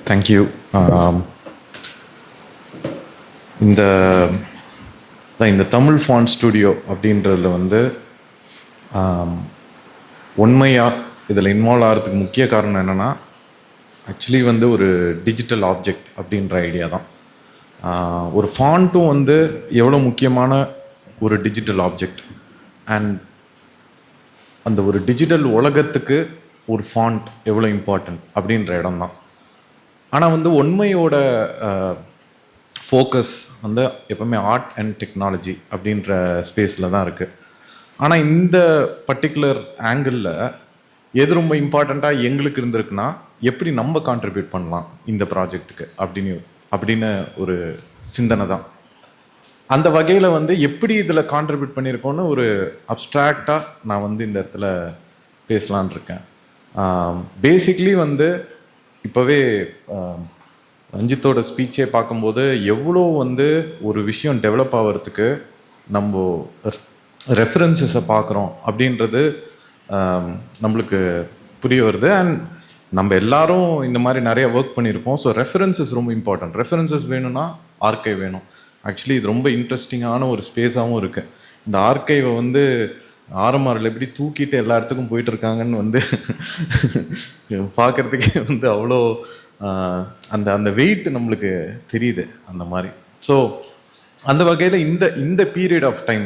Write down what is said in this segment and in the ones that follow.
Thank you. இந்த இந்த Tamil font studio அப்படின்றதுல வந்து உண்மையாக இதில் இன்வால்வ் ஆகிறதுக்கு முக்கிய காரணம் என்னென்னா, ஆக்சுவலி வந்து ஒரு டிஜிட்டல் ஆப்ஜெக்ட் அப்படின்ற ஐடியா தான். ஒரு ஃபாண்ட்டும் வந்து எவ்வளோ முக்கியமான ஒரு டிஜிட்டல் ஆப்ஜெக்ட், அண்ட் அந்த ஒரு டிஜிட்டல் உலகத்துக்கு ஒரு ஃபாண்ட் எவ்வளோ இம்பார்ட்டன்ட் அப்படின்ற இடம் தான். ஆனால் வந்து உண்மையோட ஃபோக்கஸ் வந்து எப்பவுமே ஆர்ட் அண்ட் டெக்னாலஜி அப்படின்ற ஸ்பேஸில் தான் இருக்குது. ஆனால் இந்த பர்டிகுலர் ஆங்கிளில் எது ரொம்ப இம்பார்ட்டண்ட்டாக எங்களுக்கு இருந்திருக்குன்னா, எப்படி நம்ம கான்ட்ரிபியூட் பண்ணலாம் இந்த ப்ராஜெக்ட்டுக்கு அப்படின்னு ஒரு சிந்தனை தான். அந்த வகையில் வந்து எப்படி இதில் கான்ட்ரிபியூட் பண்ணியிருக்கோன்னு ஒரு அப்ட்ராக்டாக நான் வந்து இந்த இடத்துல பேசலான் இருக்கேன். பேசிக்லி வந்து இப்போவே ரஞ்சித்தோட ஸ்பீச்சே பார்க்கும்போது எவ்வளோ வந்து ஒரு விஷயம் டெவலப் ஆகிறதுக்கு நம்ம ரெஃபரன்சஸை பார்க்குறோம் அப்படின்றது நம்மளுக்கு புரிய வருது. அண்ட் நம்ம எல்லாரும் இந்த மாதிரி நிறைய ஒர்க் பண்ணியிருப்போம். ஸோ ரெஃபரன்சஸ் ரொம்ப இம்பார்ட்டன்ட். ரெஃபரன்சஸ் வேணும்னா ஆர்கைவ் வேணும். ஆக்சுவலி இது ரொம்ப இன்ட்ரெஸ்டிங்கான ஒரு ஸ்பேஸாகவும் இருக்குது. இந்த ஆர்கைவை வந்து ஆரம்பரில் எப்படி தூக்கிட்டு எல்லா இடத்துக்கும் போயிட்டு இருக்காங்கன்னு வந்து பார்க்குறதுக்கே வந்து அவ்வளோ அந்த அந்த வெயிட் நம்மளுக்கு தெரியுது அந்த மாதிரி. ஸோ அந்த வகையில் இந்த பீரியட் ஆஃப் டைம்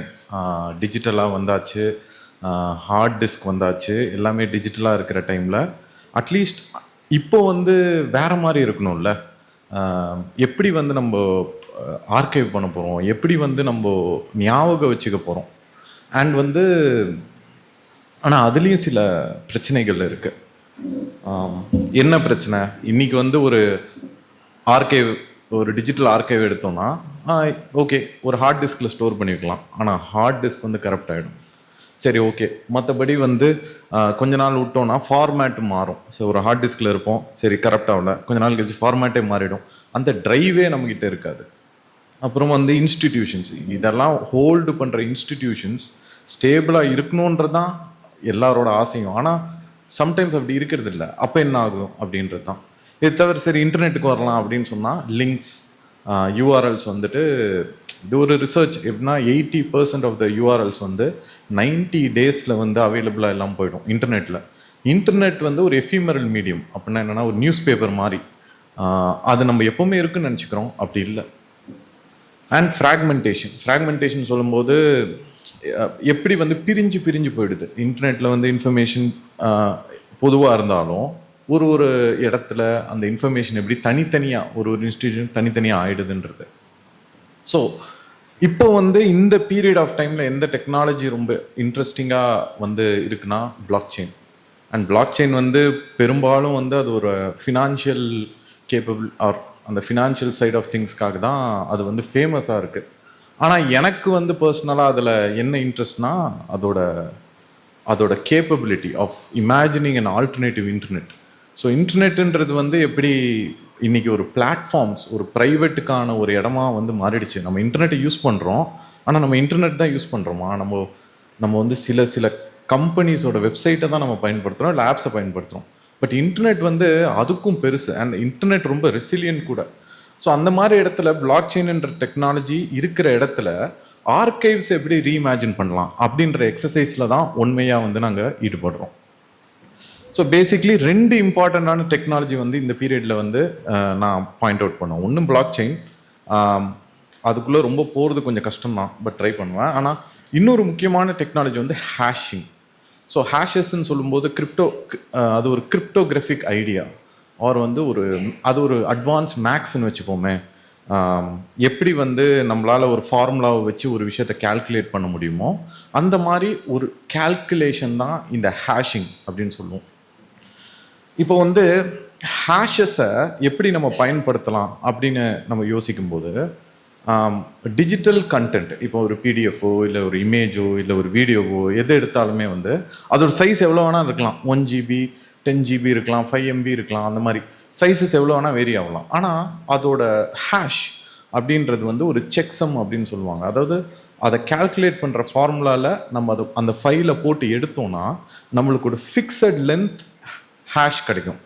டிஜிட்டலாக வந்தாச்சு, ஹார்ட் டிஸ்க் வந்தாச்சு, எல்லாமே டிஜிட்டலாக இருக்கிற டைமில் அட்லீஸ்ட் இப்போ வந்து வேறு மாதிரி இருக்கணும்ல. எப்படி வந்து நம்ம ஆர்கைவ் பண்ண போகிறோம், எப்படி வந்து நம்ம ஞாபகம் வச்சுக்க போகிறோம். அண்ட் வந்து ஆனால் அதுலேயும் சில பிரச்சனைகள் இருக்குது. என்ன பிரச்சனை? இன்றைக்கி வந்து ஒரு ஆர்கைவ், ஒரு டிஜிட்டல் ஆர்கைவ் எடுத்தோம்னா ஓகே, ஒரு ஹார்ட் டிஸ்கில் ஸ்டோர் பண்ணிக்கலாம். ஆனால் ஹார்ட் டிஸ்க் வந்து கரப்ட் ஆகிடும். சரி, ஓகே. மற்றபடி வந்து கொஞ்ச நாள் விட்டோன்னா ஃபார்மேட்டு மாறும். ஸோ ஒரு ஹார்ட் டிஸ்கில் இருப்போம், சரி கரப்ட் ஆகல, கொஞ்ச நாள் கழிச்சு ஃபார்மேட்டே மாறிடும். அந்த ட்ரைவே நம்மக்கிட்ட இருக்காது. அப்புறம் வந்து இன்ஸ்டிடியூஷன்ஸ், இதெல்லாம் ஹோல்டு பண்ணுற இன்ஸ்டிடியூஷன்ஸ் ஸ்டேபிளாக இருக்கணுன்றது தான் எல்லாரோட ஆசையும். ஆனால் சம்டைம்ஸ் அப்படி இருக்கிறது இல்லை. அப்போ என்ன ஆகும் அப்படின்றது தான். இது தவிர சரி இன்டர்நெட்டுக்கு வரலாம் அப்படின்னு சொன்னால் லிங்க்ஸ், யூஆர்எல்ஸ் வந்துட்டு, இது ஒரு ரிசர்ச் எப்படின்னா 80% ஆஃப் த யூஆர்எல்ஸ் வந்து 90 டேஸில் வந்து அவைலபிளாக எல்லாம் போயிடும் இன்டர்நெட்டில். இன்டர்நெட் வந்து ஒரு எஃபிமரல் மீடியம். அப்படின்னா என்னென்னா ஒரு நியூஸ் பேப்பர் மாதிரி. அது நம்ம எப்போவுமே இருக்குன்னு நினச்சிக்கிறோம், அப்படி இல்லை. அண்ட் ஃப்ராக்மெண்டேஷன் சொல்லும்போது எப்படி வந்து பிரிஞ்சு போயிடுது. இன்டர்நெட்டில் வந்து இன்ஃபர்மேஷன் பொதுவாக இருந்தாலும் ஒரு இடத்துல அந்த இன்ஃபர்மேஷன் எப்படி தனித்தனியாக ஒரு இன்ஸ்டிடியூஷன் தனித்தனியாக ஆகிடுதுன்றது. ஸோ இப்போ வந்து இந்த பீரியட் ஆஃப் டைமில் எந்த டெக்னாலஜி ரொம்ப இன்ட்ரெஸ்டிங்காக வந்து இருக்குன்னா block chain. And block chain வந்து பெரும்பாலும் வந்து அது ஒரு ஃபினான்ஷியல் கேப்பபிள் ஆர் அந்த ஃபினான்ஷியல் சைட் ஆஃப் திங்ஸ்க்காக தான் அது வந்து ஃபேமஸாக இருக்குது. ஆனால் எனக்கு வந்து பர்சனலாக அதில் என்ன இன்ட்ரெஸ்ட்னா அதோட capability of imagining an alternative internet. So இன்டர்நெட்டுன்றது வந்து எப்படி இன்றைக்கி ஒரு பிளாட்ஃபார்ம்ஸ், ஒரு ப்ரைவேட்டுக்கான ஒரு இடமா வந்து மாறிடுச்சு. நம்ம இன்டர்நெட்டை யூஸ் பண்ணுறோம், ஆனால் நம்ம இன்டர்நெட் தான் யூஸ் பண்ணுறோமா? நம்ம வந்து சில கம்பெனிஸோட வெப்சைட்டை தான் நம்ம பயன்படுத்துகிறோம், இல்லை ஆப்ஸை பயன்படுத்துகிறோம். பட் இன்டர்நெட் வந்து அதுக்கும் பெருசு. அண்ட் இன்டர்நெட் ரொம்ப ரெசிலியன்ட் கூட. ஸோ அந்த மாதிரி இடத்துல பிளாக் செயின்ன்ற டெக்னாலஜி இருக்கிற இடத்துல ஆர்கைவ்ஸ் எப்படி ரீஇமேஜின் பண்ணலாம் அப்படின்ற எக்ஸசைஸில் தான் உண்மையாக வந்து நாங்கள் ஈடுபடுறோம். ஸோ பேசிக்லி 2 இம்பார்ட்டண்ட்டான டெக்னாலஜி வந்து இந்த பீரியடில் வந்து நான் பாயிண்ட் அவுட் பண்ணுவேன். ஒன்று பிளாக் செயின், அதுக்குள்ளே ரொம்ப போகிறது கொஞ்சம் கஷ்டம்தான், பட் ட்ரை பண்ணுவேன். ஆனால் இன்னொரு முக்கியமான டெக்னாலஜி வந்து ஹேஷிங். ஸோ ஹேஷஸ்ன்னு சொல்லும்போது அது ஒரு கிரிப்டோகிராஃபிக் ஐடியா, ஆர் வந்து அது ஒரு அட்வான்ஸ் மேக்ஸ்ன்னு வச்சுப்போமே. எப்படி வந்து நம்மளால் ஒரு ஃபார்முலாவை வச்சு ஒரு விஷயத்தை கால்குலேட் பண்ண முடியுமோ அந்த மாதிரி ஒரு கால்குலேஷன் தான் இந்த ஹேஷிங் அப்படின்னு சொல்லுவோம். இப்போ வந்து ஹேஷஸை எப்படி நம்ம பயன்படுத்தலாம் அப்படின்னு நம்ம யோசிக்கும்போது, டிஜிட்டல் கண்டென்ட், இப்போ ஒரு பிடிஎஃபோ இல்லை ஒரு இமேஜோ இல்லை ஒரு வீடியோவோ எது எடுத்தாலுமே வந்து அதோட சைஸ் எவ்வளோ வேணால் இருக்கலாம். 1 GB 10 GB இருக்கலாம், 5 MB இருக்கலாம். அந்த மாதிரி சைஸஸ் எவ்வளோ வேணால் வேரி ஆகலாம். ஆனால் அதோட ஹேஷ் அப்படின்றது வந்து ஒரு செக்ஸம் அப்படின்னு சொல்லுவாங்க. அதாவது அதை கால்குலேட் பண்ணுற ஃபார்முலாவில் நம்ம அந்த ஃபைலை போட்டு எடுத்தோன்னா நம்மளுக்கு ஒரு ஃபிக்ஸட் லென்த் ஹேஷ் கிடைக்கும்.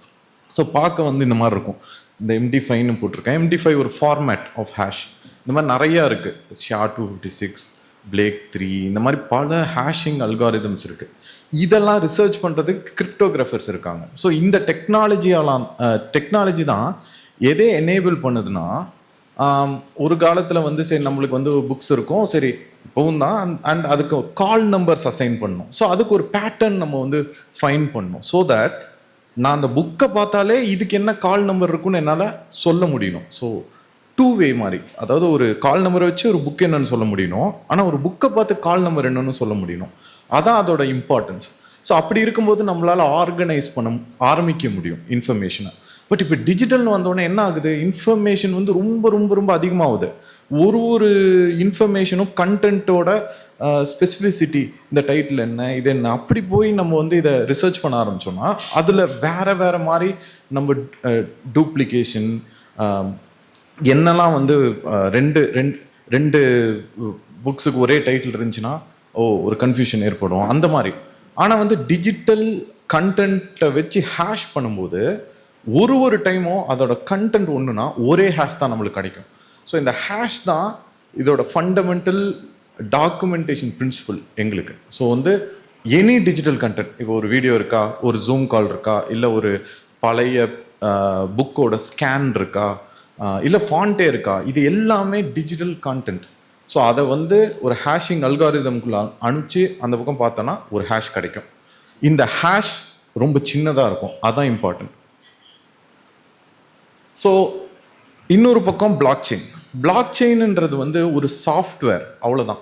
ஸோ பார்க்க வந்து இந்த மாதிரி இருக்கும். இந்த MD5ன்னு போட்டிருக்கேன். MD5 ஒரு ஃபார்மேட் ஆஃப் ஹேஷ். இந்த மாதிரி நிறையா இருக்குது. SHA-256, Blake3, இந்த மாதிரி பல ஹேஷிங் அல்காரிதம்ஸ் இருக்குது. இதெல்லாம் ரிசர்ச் பண்ணுறதுக்கு கிரிப்டோகிராஃபர்ஸ் இருக்காங்க. ஸோ இந்த டெக்னாலஜி தான் எதே எனேபிள் பண்ணுதுன்னா, ஒரு காலத்தில் வந்து சரி நம்மளுக்கு வந்து புக்ஸ் இருக்கும், சரி இப்போவும் தான், அண்ட் அதுக்கு கால் நம்பர்ஸ் அசைன் பண்ணணும். ஸோ அதுக்கு ஒரு பேட்டர்ன் நம்ம வந்து ஃபைன் பண்ணணும். ஸோ தட் நான் அந்த புக்கை பார்த்தாலே இதுக்கு என்ன கால் நம்பர் இருக்குன்னு என்னால் சொல்ல முடியணும். ஸோ டூ வே மாதிரி, அதாவது ஒரு கால் நம்பரை வச்சு ஒரு புக் என்னன்னு சொல்ல முடியணும், ஆனால் ஒரு புக்கை பார்த்து கால் நம்பர் என்னன்னு சொல்ல முடியணும். அதான் அதோட இம்பார்ட்டன்ஸ். ஸோ அப்படி இருக்கும்போது நம்மளால் ஆர்கனைஸ் பண்ண ஆரம்பிக்க முடியும் இன்ஃபர்மேஷனை. பட் இப்போ டிஜிட்டல்னு வந்தோடனே என்ன ஆகுது, இன்ஃபர்மேஷன் வந்து ரொம்ப ரொம்ப ரொம்ப அதிகமாகுது. ஒரு இன்ஃபர்மேஷனும் கண்டென்ட்டோட ஸ்பெசிஃபிசிட்டி, இந்த டைட்டில் என்ன, இது என்ன, அப்படி போய் நம்ம வந்து இதை ரிசர்ச் பண்ண ஆரம்பிச்சோம்னா அதில் வேறு மாதிரி நம்ம டூப்ளிகேஷன் என்னெல்லாம் வந்து ரெண்டு புக்ஸுக்கு ஒரே டைட்டில் இருந்துச்சுன்னா ஒரு கன்ஃபியூஷன் ஏற்படும் அந்த மாதிரி. ஆனால் வந்து டிஜிட்டல் கண்டென்ட்டை வச்சு ஹேஷ் பண்ணும்போது ஒரு டைமும் அதோட கண்டென்ட் ஒன்றுனா ஒரே ஹேஷ் தான் நம்மளுக்கு கிடைக்கும். ஸோ இந்த ஹேஷ் தான் இதோட ஃபண்டமெண்டல் டாக்குமெண்டேஷன் பிரின்சிபல் எங்களுக்கு. ஸோ வந்து எனி டிஜிட்டல் கண்டென்ட், இப்போ ஒரு வீடியோ இருக்கா, ஒரு ஜூம் கால் இருக்கா, இல்லை ஒரு பழைய புக்கோட ஸ்கேன் இருக்கா, இல்லை ஃபாண்டே இருக்கா, இது எல்லாமே டிஜிட்டல் கான்டென்ட். ஸோ அதை வந்து ஒரு ஹேஷிங் அல்காரிதம்குள்ள அனுப்பிச்சு அந்த பக்கம் பார்த்தோன்னா ஒரு ஹேஷ் கிடைக்கும். இந்த ஹேஷ் ரொம்ப சின்னதாக இருக்கும், அதுதான் இம்பார்ட்டன்ட். ஸோ இன்னொரு பக்கம் பிளாக் செயின்ன்றது வந்து ஒரு சாஃப்ட்வேர், அவ்வளோதான்.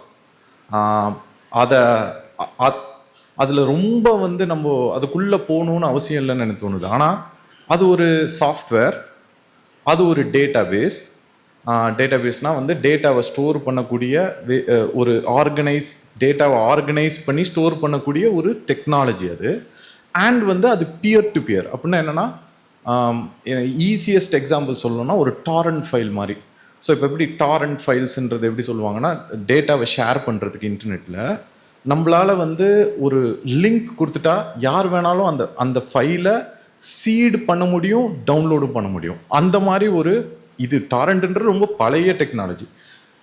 அதில் ரொம்ப வந்து நம்ம அதுக்குள்ளே போகணுன்னு அவசியம் இல்லைன்னு எனக்கு தோணுது. ஆனால் அது ஒரு சாஃப்ட்வேர், அது ஒரு டேட்டாபேஸ்னால் வந்து டேட்டாவை ஸ்டோர் பண்ணக்கூடிய ஒரு டேட்டாவை ஆர்கனைஸ் பண்ணி ஸ்டோர் பண்ணக்கூடிய ஒரு டெக்னாலஜி அது. அண்ட் வந்து அது பியர் டு பியர் அப்படின்னா என்னென்னா, ஈஸியஸ்ட் எக்ஸாம்பிள் சொல்லணும்னா ஒரு டாரண்ட் ஃபைல் மாதிரி. ஸோ இப்போ எப்படி டாரண்ட் ஃபைல்ஸ்ன்றது எப்படி சொல்லுவாங்கன்னா, டேட்டாவை ஷேர் பண்ணுறதுக்கு இன்டர்நெட்டில் நம்மளால் வந்து ஒரு லிங்க் கொடுத்துட்டா யார் வேணாலும் அந்த ஃபைலை சீட் பண்ண முடியும், டவுன்லோடும் பண்ண முடியும். அந்த மாதிரி இது டாரண்ட்ன்றது ரொம்ப பழைய டெக்னாலஜி.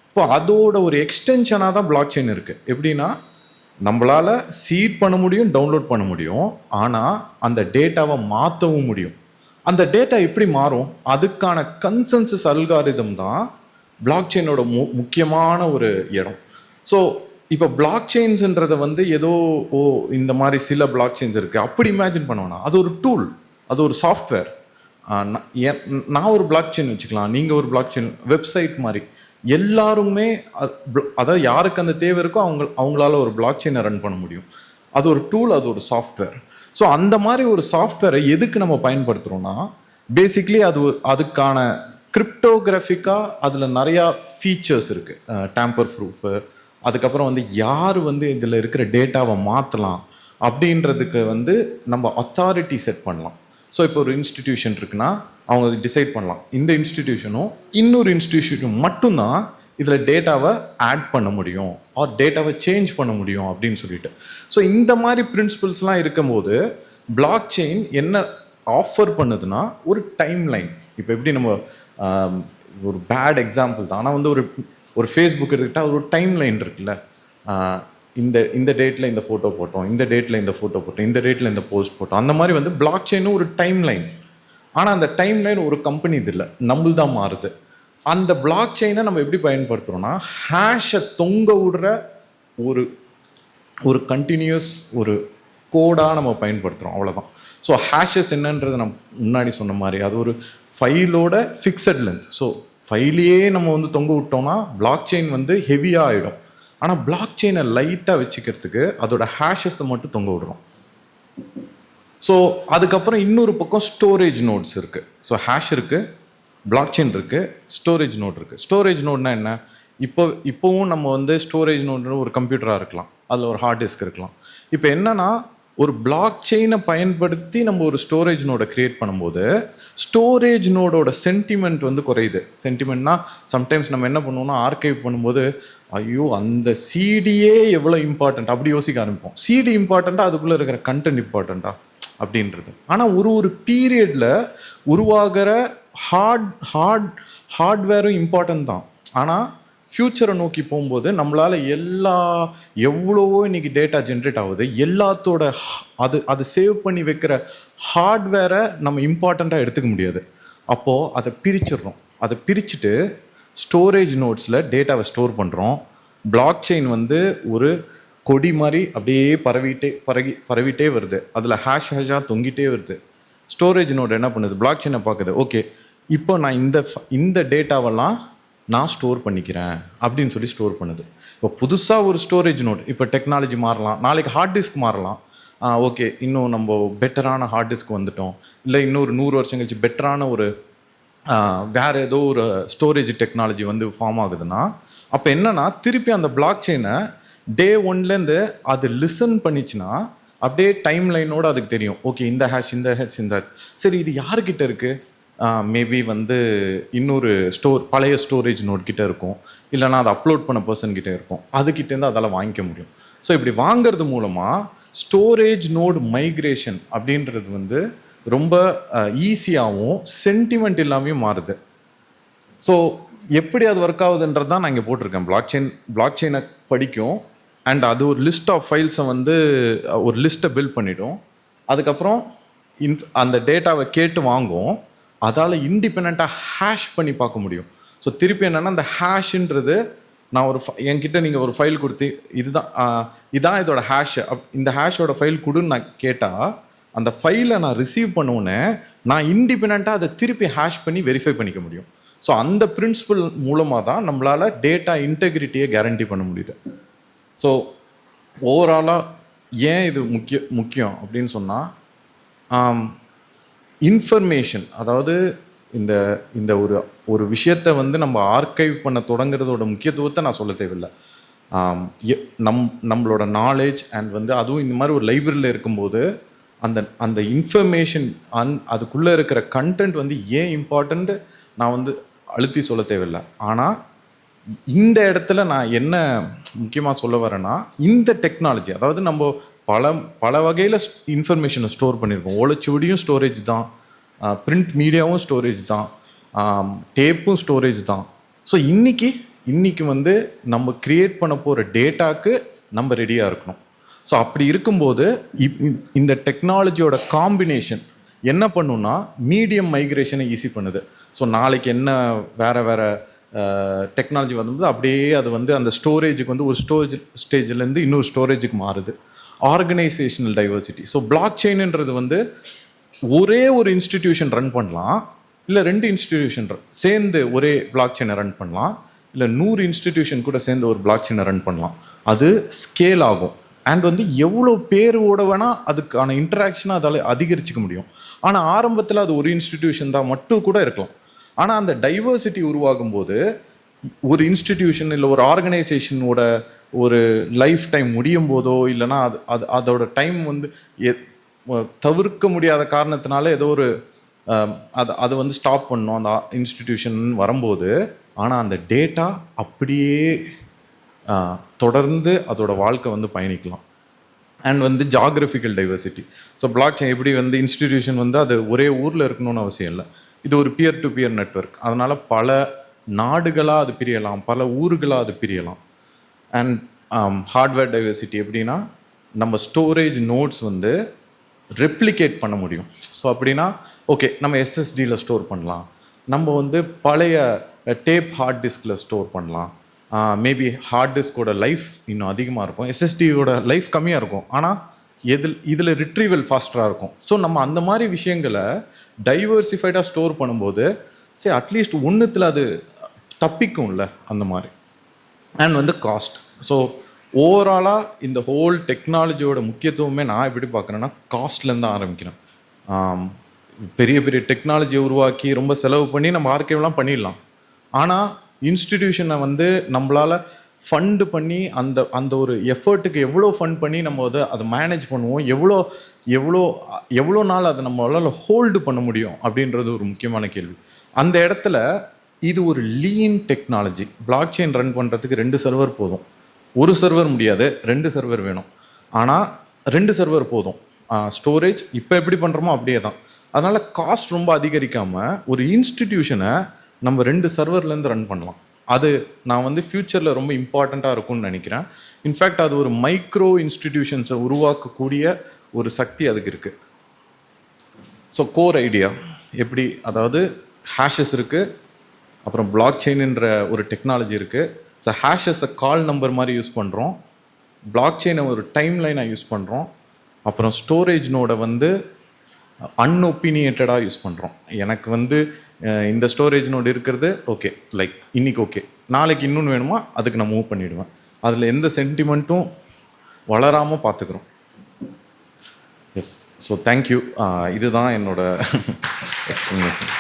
இப்போ அதோட ஒரு எக்ஸ்டென்ஷனாக தான் பிளாக் செயின் இருக்குது. எப்படின்னா நம்மளால் சீட் பண்ண முடியும், டவுன்லோட் பண்ண முடியும், ஆனால் அந்த டேட்டாவை மாற்றவும் முடியும். அந்த டேட்டா எப்படி மாறும், அதுக்கான கன்சென்சஸ் அல்காரிதம் தான் பிளாக் செயினோட முக்கியமான ஒரு இடம். ஸோ இப்போ பிளாக் செயின்ஸ்ன்றதை வந்து ஏதோ இந்த மாதிரி சில பிளாக் செயின்ஸ் இருக்குது அப்படி இமேஜின் பண்ணுவேன்னா, அது ஒரு டூல், அது ஒரு சாஃப்ட்வேர். நான் ஒரு பிளாக் செயின் வச்சுக்கலாம், நீங்கள் ஒரு பிளாக் செயின், வெப்சைட் மாதிரி. எல்லாருமே அதாவது யாருக்கு அந்த தேவை இருக்கோ அவங்களால ஒரு பிளாக் செயினை ரன் பண்ண முடியும். அது ஒரு டூல், அது ஒரு சாஃப்ட்வேர். ஸோ அந்த மாதிரி ஒரு சாஃப்ட்வேரை எதுக்கு நம்ம பயன்படுத்துகிறோம்னா, பேசிக்லி அதுக்கான கிரிப்டோகிராஃபிக்காக அதில் நிறையா ஃபீச்சர்ஸ் இருக்குது. டேம்பர் ப்ரூஃபு, அதுக்கப்புறம் வந்து யார் வந்து இதில் இருக்கிற டேட்டாவை மாற்றலாம் அப்படின்றதுக்கு வந்து நம்ம அத்தாரிட்டி செட் பண்ணலாம். ஸோ இப்போ ஒரு இன்ஸ்டிடியூஷன் இருக்குன்னா அவங்க டிசைட் பண்ணலாம், இந்த இன்ஸ்டிடியூஷனும் இன்னொரு இன்ஸ்டிடியூஷனும் மட்டும்தான் இதில் டேட்டாவை ஆட் பண்ண முடியும் ஆர் டேட்டாவை சேஞ்ச் பண்ண முடியும் அப்படின்னு சொல்லிட்டு. ஸோ இந்த மாதிரி பிரின்சிபல்ஸ்லாம் இருக்கும்போது பிளாக் செயின் என்ன ஆஃபர் பண்ணுதுன்னா ஒரு டைம் லைன். இப்போ எப்படி நம்ம ஒரு பேட் எக்ஸாம்பிள் தான், ஆனால் வந்து ஒரு ஃபேஸ்புக் எடுத்துக்கிட்டால் ஒரு டைம் லைன் இருக்குல்ல, இந்த டேட்டில் இந்த ஃபோட்டோ போட்டோம், இந்த டேட்டில் இந்த ஃபோட்டோ போட்டோம், இந்த டேட்டில் இந்த போஸ்ட் போட்டோம், அந்த மாதிரி வந்து பிளாக் செயினும் ஒரு டைம் லைன். ஆனால் அந்த டைம் லைன் ஒரு கம்பெனி இது இல்லை, நம்மள் தான் மாறுது. அந்த பிளாக் செயினை நம்ம எப்படி பயன்படுத்துகிறோன்னா, ஹேஷை தொங்க விடுற ஒரு கண்டினியூஸ் ஒரு கோடாக நம்ம பயன்படுத்துகிறோம், அவ்வளோதான். ஸோ ஹேஷஸ் என்னன்றது நம்ம முன்னாடி சொன்ன மாதிரி அது ஒரு ஃபைலோட ஃபிக்ஸட் லென்த். ஸோ ஃபைலையே நம்ம வந்து தொங்க விட்டோம்னா பிளாக் செயின் வந்து ஹெவியாக ஆகிடும். ஆனால் பிளாக் செயினை லைட்டாக வச்சுக்கிறதுக்கு அதோட ஹேஷஸை மட்டும் தொங்க விடுறோம். ஸோ அதுக்கப்புறம் இன்னொரு பக்கம் ஸ்டோரேஜ் நோட்ஸ் இருக்குது. ஸோ ஹேஷ் இருக்குது, பிளாக் செயின் இருக்குது, ஸ்டோரேஜ் நோட் இருக்குது. ஸ்டோரேஜ் நோட்னா என்ன, இப்போவும் நம்ம வந்து ஸ்டோரேஜ் நோட்னு ஒரு கம்ப்யூட்டராக இருக்கலாம், அதில் ஒரு ஹார்ட் டிஸ்க் இருக்கலாம். இப்போ என்னன்னா ஒரு பிளாக் செயினை பயன்படுத்தி நம்ம ஒரு ஸ்டோரேஜ் நோடை கிரியேட் பண்ணும்போது ஸ்டோரேஜ் நோடோட சென்டிமெண்ட் வந்து குறையுது. சென்டிமெண்ட்னா சம்டைம்ஸ் நம்ம என்ன பண்ணுவோம்னா ஆர்கைவ் பண்ணும்போது ஐயோ அந்த சிடியே எவ்வளோ இம்பார்ட்டண்ட் அப்படி யோசிக்க ஆரம்பிப்போம். சிடி இம்பார்ட்டண்ட்டா அதுக்குள்ளே இருக்கிற கண்டென்ட் இம்பார்ட்டண்ட்டா அப்படின்றது. ஆனால் ஒரு பீரியடில் உருவாகிற ஹார்ட்வேரும் இம்பார்ட்டன்ட் தான். ஆனால் ஃப்யூச்சரை நோக்கி போகும்போது நம்மளால் எவ்வளவோ இன்னைக்கு டேட்டா ஜென்ரேட் ஆகுது, எல்லாத்தோட அது சேவ் பண்ணி வைக்கிற ஹார்ட்வேரை நம்ம இம்பார்ட்டண்ட்டாக எடுத்துக்க முடியாது. அப்போது அதை பிரிச்சிடுறோம். அதை பிரிச்சுட்டு ஸ்டோரேஜ் நோட்ஸில் டேட்டாவை ஸ்டோர் பண்ணுறோம். பிளாக் செயின் வந்து ஒரு கொடி மாதிரி அப்படியே பரவிட்டே வருது. அதில் ஹேஷாக தொங்கிட்டே வருது. ஸ்டோரேஜ் நோட் என்ன பண்ணுது? பிளாக் செயினை பார்க்குது. ஓகே, இப்போ நான் இந்த டேட்டாவெல்லாம் நான் ஸ்டோர் பண்ணிக்கிறேன் அப்படின்னு சொல்லி ஸ்டோர் பண்ணுது. இப்போ புதுசாக ஒரு ஸ்டோரேஜ் நோட், இப்போ டெக்னாலஜி மாறலாம், நாளைக்கு ஹார்ட் டிஸ்க் மாறலாம். ஓகே, இன்னும் நம்ம பெட்டரான ஹார்ட் டிஸ்க் வந்துட்டோம், இல்லை இன்னொரு 100 வருஷம் கழிச்சு பெட்டரான ஒரு வேறு ஏதோ ஒரு ஸ்டோரேஜ் டெக்னாலஜி வந்து ஃபார்ம் ஆகுதுன்னா, அப்போ என்னன்னா திருப்பி அந்த பிளாக் செயினை டே 1லேருந்து அது லிசன் பண்ணிச்சுன்னா அப்படியே டைம் லைனோடு அதுக்கு தெரியும். ஓகே, இந்த ஹேஷ். சரி, இது யாருக்கிட்ட இருக்குது? மேபி வந்து இன்னொரு பழைய ஸ்டோரேஜ் நோட் கிட்ட இருக்கும், இல்லைனா அதை அப்லோட் பண்ண பர்சன் கிட்டே இருக்கும். அதுக்கிட்டேருந்து அதால் வாங்கிக்க முடியும். ஸோ இப்படி வாங்கிறது மூலமாக ஸ்டோரேஜ் நோட் மைக்ரேஷன் அப்படின்றது வந்து ரொம்ப ஈஸியாகவும் சென்டிமெண்ட் இல்லாமையும் மாறுது. ஸோ எப்படி அது ஒர்க் ஆகுதுன்றது தான் நான் இங்கே போட்டிருக்கேன். பிளாக் செயினை படிக்கும், அண்ட் அது ஒரு லிஸ்ட் ஆஃப் ஃபைல்ஸை வந்து ஒரு லிஸ்ட்டை பில்ட் பண்ணிவிடும். அதுக்கப்புறம் அந்த டேட்டாவை கேட்டு வாங்கும். அதால் இண்டிபெண்ட்டாக ஹேஷ் பண்ணி பார்க்க முடியும். ஸோ திருப்பி என்னென்னா, அந்த ஹேஷுன்றது நான் என்கிட்ட நீங்கள் ஒரு ஃபைல் கொடுத்து இதான் இதோட ஹேஷ், இந்த ஹேஷோட ஃபைல் கொடுன்னு நான் கேட்டால், அந்த ஃபைலை நான் ரிசீவ் பண்ணோன்னே நான் இண்டிபெண்ட்டாக அதை திருப்பி ஹேஷ் பண்ணி வெரிஃபை பண்ணிக்க முடியும். ஸோ அந்த பிரின்சிபல் மூலமாக தான் நம்மளால் டேட்டா இன்டெகிரிட்டியை கேரண்டி பண்ண முடியுது. ஸோ ஓவராலாக ஏன் இது முக்கியம் அப்படின்னு சொன்னால், இன்ஃபர்மேஷன், அதாவது இந்த ஒரு விஷயத்தை வந்து நம்ம ஆர்கைவ் பண்ண தொடங்குறதோட முக்கியத்துவத்தை நான் சொல்ல தேவையில்லை. நம்மளோட நாலேஜ் அண்ட் வந்து அதுவும் இந்த மாதிரி ஒரு லைப்ரரியில் இருக்கும்போது அந்த இன்ஃபர்மேஷன் அதுக்குள்ளே இருக்கிற கண்டென்ட் வந்து ஏன் இம்பார்ட்டன்ட் நான் வந்து அழுத்தி சொல்ல தேவையில்லை. ஆனால் இந்த இடத்துல நான் என்ன முக்கியமாக சொல்ல வரேன்னா, இந்த டெக்னாலஜி, அதாவது நம்ம பல வகையில் இன்ஃபர்மேஷனை ஸ்டோர் பண்ணியிருக்கோம். ஓலைச்சுவடியும் ஸ்டோரேஜ் தான், பிரிண்ட் மீடியாவும் ஸ்டோரேஜ் தான், டேப்பும் ஸ்டோரேஜ் தான். ஸோ இன்றைக்கி வந்து நம்ம க்ரியேட் பண்ண போகிற டேட்டாக்கு நம்ம ரெடியாக இருக்கணும். ஸோ அப்படி இருக்கும்போது இந்த டெக்னாலஜியோட காம்பினேஷன் என்ன பண்ணுன்னா, மீடியம் மைக்ரேஷனை ஈஸி பண்ணுது. ஸோ நாளைக்கு என்ன வேறு டெக்னாலஜி வரும்போது அப்படியே அது வந்து அந்த ஸ்டோரேஜுக்கு வந்து ஒரு ஸ்டேஜ்லேருந்து இன்னொரு ஸ்டோரேஜுக்கு மாறுது. Organisational diversity. ஸோ பிளாக் செயின்ன்றது வந்து ஒரே ஒரு இன்ஸ்டிடியூஷன் ரன் பண்ணலாம், இல்லை 2 இன்ஸ்டிடியூஷன் சேர்ந்து ஒரே பிளாக் செயினை ரன் பண்ணலாம், இல்லை 100 இன்ஸ்டிடியூஷன் கூட சேர்ந்து ஒரு பிளாக் செயினை ரன் பண்ணலாம். அது ஸ்கேல் ஆகும். அண்ட் வந்து எவ்வளோ பேரோட வேணால் அதுக்கான இன்டராக்ஷனை அதால் அதிகரிச்சிக்க முடியும். ஆனால் ஆரம்பத்தில் அது ஒரு இன்ஸ்டிடியூஷன் தான் மட்டும் கூட இருக்கலாம். ஆனால் அந்த டைவர்சிட்டி உருவாகும் போது ஒரு இன்ஸ்டிடியூஷன் இல்லை ஒரு ஆர்கனைசேஷனோட ஒரு லைஃப் டைம் முடியும் போதோ, இல்லைனா அதோட டைம் வந்து தவிர்க்க முடியாத காரணத்தினால ஏதோ ஒரு அதை வந்து ஸ்டாப் பண்ணணும் அந்த இன்ஸ்டிடியூஷன் வரும்போது, ஆனால் அந்த டேட்டா அப்படியே தொடர்ந்து அதோட வாழ்க்கை வந்து பயணிக்கலாம். அண்ட் வந்து geographical diversity. So block chain எப்படி வந்து இன்ஸ்டிடியூஷன் வந்து அது ஒரே ஊரில் இருக்கணும்னு அவசியம் இல்லை. இது ஒரு பியர் டு பியர் நெட்வொர்க். அதனால் பல நாடுகளாக அது பிரியலாம், பல ஊர்களாக அது பிரியலாம். அண்ட் ஹார்ட்வேர் டைவர்சிட்டி எப்படின்னா, நம்ம ஸ்டோரேஜ் நோட்ஸ் வந்து ரெப்ளிகேட் பண்ண முடியும். ஸோ அப்படின்னா ஓகே, நம்ம எஸ்எஸ்டியில் ஸ்டோர் பண்ணலாம், நம்ம வந்து பழைய டேப் ஹார்ட் டிஸ்கில் ஸ்டோர் பண்ணலாம். மேபி ஹார்ட் டிஸ்கோட லைஃப் இன்னும் அதிகமாக இருக்கும், எஸ்எஸ்டியோட லைஃப் கம்மியாக இருக்கும், ஆனால் இதில் ரிட்ரீவல் ஃபாஸ்டராக இருக்கும். ஸோ நம்ம அந்த மாதிரி விஷயங்களை டைவர்சிஃபைடாக ஸ்டோர் பண்ணும்போது சரி அட்லீஸ்ட் ஒன்றுத்தில் அது தப்பிக்கும்ல அந்த மாதிரி. அண்ட் வந்து காஸ்ட். ஸோ ஓவராலாக இந்த ஹோல் டெக்னாலஜியோட முக்கியத்துவமே நான் எப்படி பார்க்குறேன்னா, காஸ்ட்லேருந்து தான் ஆரம்பிக்கிறேன். பெரிய பெரிய டெக்னாலஜியை உருவாக்கி ரொம்ப செலவு பண்ணி நம்ம ஆர்கைவ்லாம் பண்ணிடலாம். ஆனால் இன்ஸ்டிடியூஷனை வந்து நம்மளால் ஃபண்டு பண்ணி அந்த ஒரு எஃபர்ட்டுக்கு எவ்வளோ ஃபண்ட் பண்ணி நம்ம அதை மேனேஜ் பண்ணுவோம், எவ்வளோ நாள் அதை நம்மளால் ஹோல்டு பண்ண முடியும் அப்படின்றது ஒரு முக்கியமான கேள்வி. அந்த இடத்துல இது ஒரு lean technology. Block chain run பண்ணுறதுக்கு 2 சர்வர் போதும். ஒரு சர்வர் முடியாது, 2 சர்வர் வேணும். ஆனால் 2 சர்வர் போதும். ஸ்டோரேஜ் இப்போ எப்படி பண்ணுறோமோ அப்படியே தான். அதனால் காஸ்ட் ரொம்ப அதிகரிக்காமல் ஒரு இன்ஸ்டிடியூஷனை நம்ம 2 சர்வர்லேருந்து ரன் பண்ணலாம். அது நான் வந்து ஃப்யூச்சரில் ரொம்ப இம்பார்ட்டண்ட்டாக இருக்கும்னு நினைக்கிறேன். இன்ஃபேக்ட் அது ஒரு மைக்ரோ இன்ஸ்டிடியூஷன்ஸை உருவாக்கக்கூடிய ஒரு சக்தி அதுக்கு இருக்குது. ஸோ கோர் ஐடியா எப்படி, அதாவது ஹேஷஸ் இருக்குது, அப்புறம் பிளாக் செயின்ன்ற ஒரு டெக்னாலஜி இருக்குது. ஸோ ஹேஷஸை கால் நம்பர் மாதிரி யூஸ் பண்ணுறோம், பிளாக் செயினை ஒரு டைம் லைனாக யூஸ் பண்ணுறோம், அப்புறம் ஸ்டோரேஜ் நோடை வந்து அன்ஒப்பீனியேட்டடாக யூஸ் பண்ணுறோம். எனக்கு வந்து இந்த ஸ்டோரேஜ் நோடு இருக்கிறது ஓகே, லைக் இன்றைக்கி ஓகே, நாளைக்கு இன்னொன்று வேணுமா அதுக்கு நான் மூவ் பண்ணிவிடுவேன். அதில் எந்த சென்டிமெண்ட்டும் வளராமல் பார்த்துக்குறோம். Yes, so thank you. இதுதான் என்னோட எக்ஸ்ப்ளனேஷன்.